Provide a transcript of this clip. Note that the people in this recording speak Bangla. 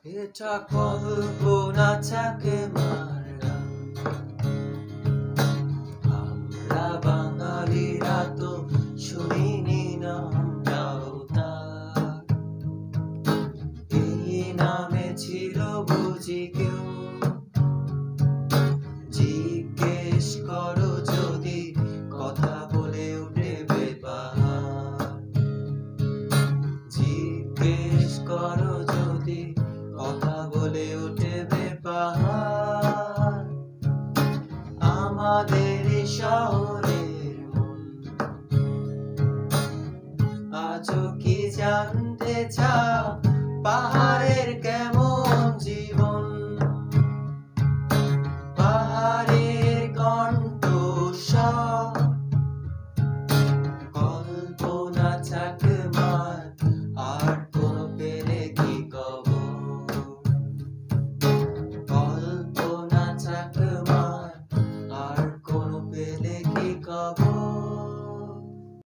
এটা কল্পনা থাকে মারা, আমরা বাঙালিরা তো শুনিনি নামটাও তার। এই নামে ছিল বুঝি কেউ, জিজ্ঞেস করো যদি কথা বলে উঠবে পাহাড়। জিজ্ঞেস করো যদি কথা বলে উঠবে পাহাড়। আমাদের শহরের মন আজও কি জানতে চাও পাহাড়ের কেমন জীবন? পাহাড়ের কণ্ঠস্বর কল্পনা চাকমার, আর কোন পেলে কি খবর? কল্পনা চাকমার, আর কোন পেলে কি খবর?